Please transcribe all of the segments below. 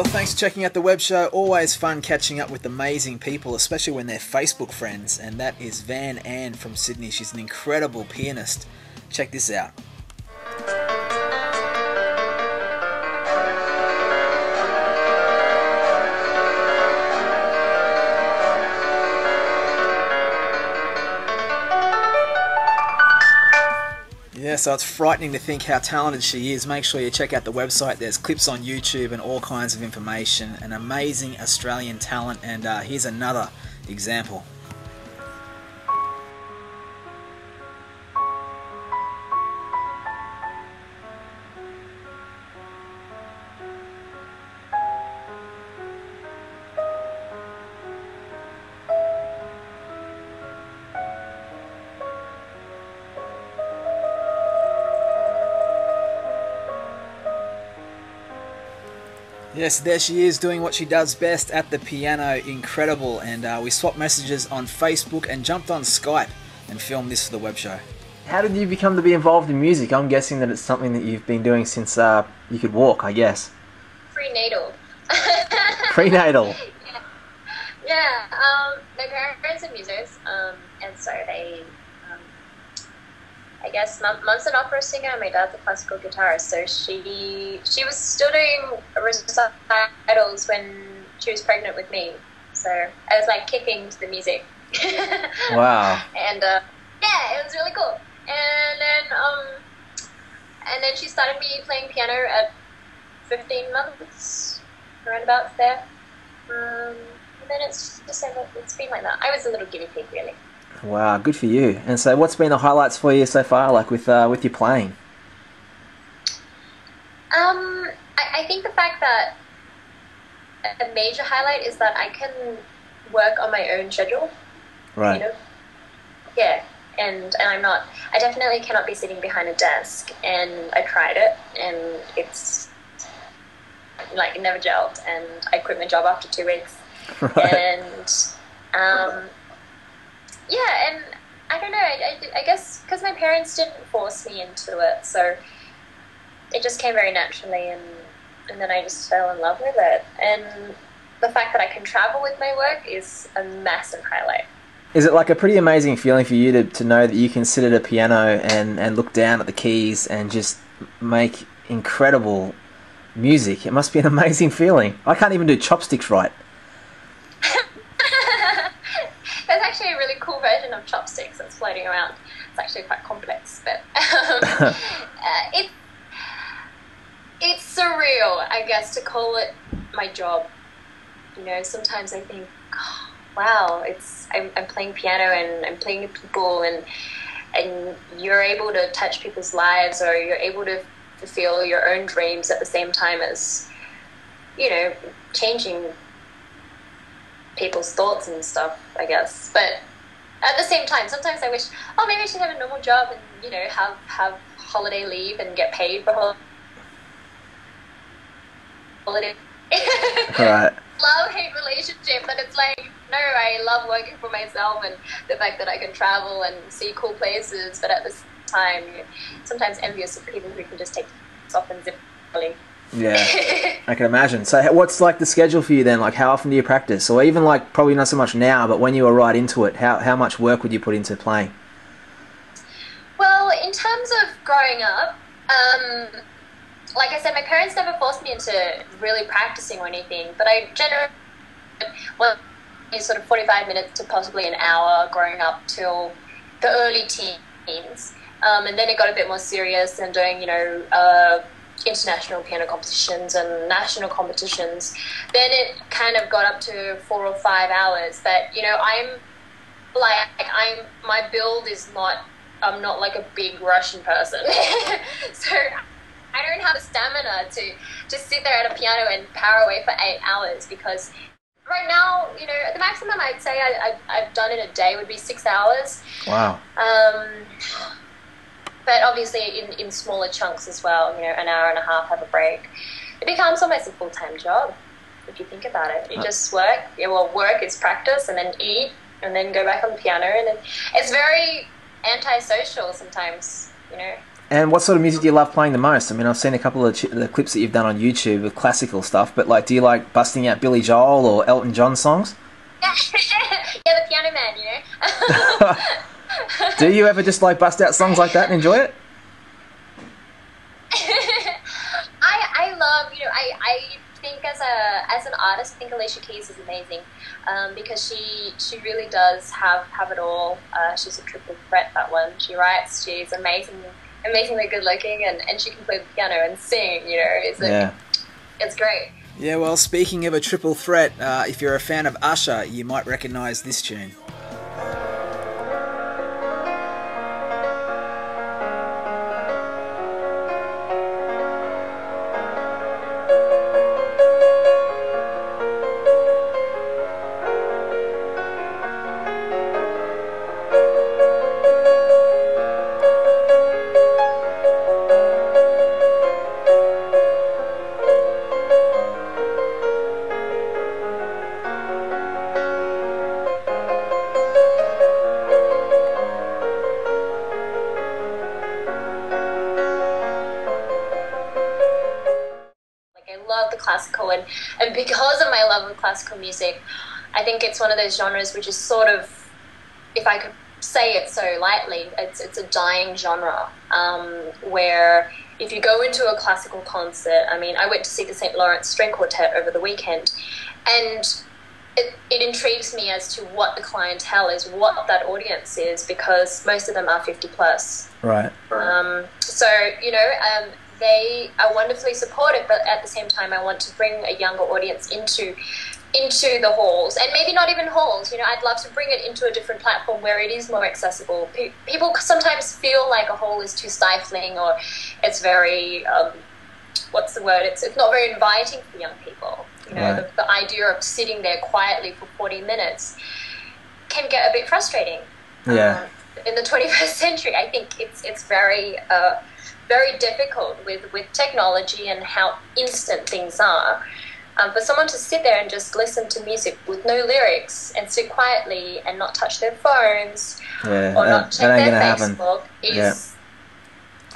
Well, thanks for checking out The Web Show. Always fun catching up with amazing people, especially when they're Facebook friends. And that is Van-Anh from Sydney. She's an incredible pianist. Check this out. Yeah, so it's frightening to think how talented she is. Make sure you check out the website. There's clips on YouTube and all kinds of information. An amazing Australian talent, and here's another example. Yes, there she is doing what she does best at the piano. Incredible. And we swapped messages on Facebook and jumped on Skype and filmed this for the web show. How did you become to be involved in music? I'm guessing that it's something that you've been doing since you could walk, I guess. Prenatal. Prenatal? Yeah. My parents are musicians, and so they... I guess Mom's an opera singer and my dad's a classical guitarist, so she was still doing recitals when she was pregnant with me. So I was like kicking to the music. Wow. And yeah, it was really cool. And then she started me playing piano at 15 months, around about there. And then it's been like that. I was a little guinea pig, really. Wow, good for you. And so what's been the highlights for you so far, like with your playing? I think the fact that a major highlight is that I can work on my own schedule. Right. You know? Yeah, and I definitely cannot be sitting behind a desk, and I tried it, and it's like it never gelled, and I quit my job after 2 weeks. Right. And yeah, and I don't know, I guess because my parents didn't force me into it, so it just came very naturally, and then I just fell in love with it. And the fact that I can travel with my work is a massive highlight. Is it like a pretty amazing feeling for you to know that you can sit at a piano and look down at the keys and just make incredible music? It must be an amazing feeling. I can't even do chopsticks right. There's actually a really cool version of chopsticks that's floating around. It's actually quite complex, but it's surreal, I guess, to call it my job. You know, sometimes I think, oh, wow, I'm playing piano and I'm playing with people, and you're able to touch people's lives, or you're able to fulfill your own dreams at the same time as, you know, changing people's thoughts and stuff, I guess. But at the same time, sometimes I wish, oh, maybe I should have a normal job and, you know, have holiday leave and get paid for holiday. Right. Love-hate relationship, but it's like, no, I love working for myself, and the fact that I can travel and see cool places, but at the same time, you're sometimes envious of people who can just take off and zip. Yeah, I can imagine. So what's like the schedule for you then? Like how often do you practice? Or even like probably not so much now, but when you were right into it, how much work would you put into playing? Well, in terms of growing up, like I said, my parents never forced me into really practicing or anything, but I generally, well, sort of 45 minutes to possibly an hour growing up till the early teens. And then it got a bit more serious and doing, you know, international piano competitions and national competitions. Then it kind of got up to 4 or 5 hours. But, you know, my build is not, I'm not like a big Russian person. So I don't have the stamina to just sit there at a piano and power away for 8 hours, because right now, you know, the maximum I'd say I've done in a day would be 6 hours. Wow. But obviously in smaller chunks as well, you know, an hour and a half, have a break. It becomes almost a full-time job, if you think about it. You just work, work is practice, and then eat, and then go back on the piano. And then it's very antisocial sometimes, you know. And what sort of music do you love playing the most? I mean, I've seen a couple of the clips that you've done on YouTube with classical stuff, but like, do you like busting out Billy Joel or Elton John songs? Yeah, the piano man, you know. Do you ever just like bust out songs like that and enjoy it? I love, you know, I think as an artist, I think Alicia Keys is amazing, because she really does have it all. She's a triple threat, that one. She writes, she's amazingly good looking, and she can play the piano and sing, you know. It's great. Yeah, well, speaking of a triple threat, if you're a fan of Usher, you might recognise this tune. Love the classical, and because of my love of classical music, I think it's one of those genres which is sort of, if I could say it so lightly, it's a dying genre, where if you go into a classical concert, I mean, I went to see the St. Lawrence String Quartet over the weekend, and it intrigues me as to what the clientele is, what that audience is, because most of them are 50 plus. Right. So, you know, they are wonderfully supportive, but at the same time, I want to bring a younger audience into the halls, and maybe not even halls. You know, I'd love to bring it into a different platform where it is more accessible. People sometimes feel like a hall is too stifling, or it's very what's the word? It's not very inviting for young people. You know, right. the idea of sitting there quietly for 40 minutes can get a bit frustrating. Yeah. In the 21st century, I think it's very very difficult with technology and how instant things are. For someone to sit there and just listen to music with no lyrics and sit quietly and not touch their phones or not check their Facebook is,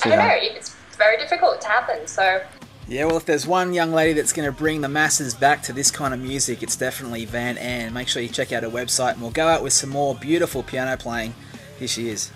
I don't know, it's very difficult to happen. So yeah, well, if there's one young lady that's going to bring the masses back to this kind of music, it's definitely Van-Anh. Make sure you check out her website, and we'll go out with some more beautiful piano playing. Here she is.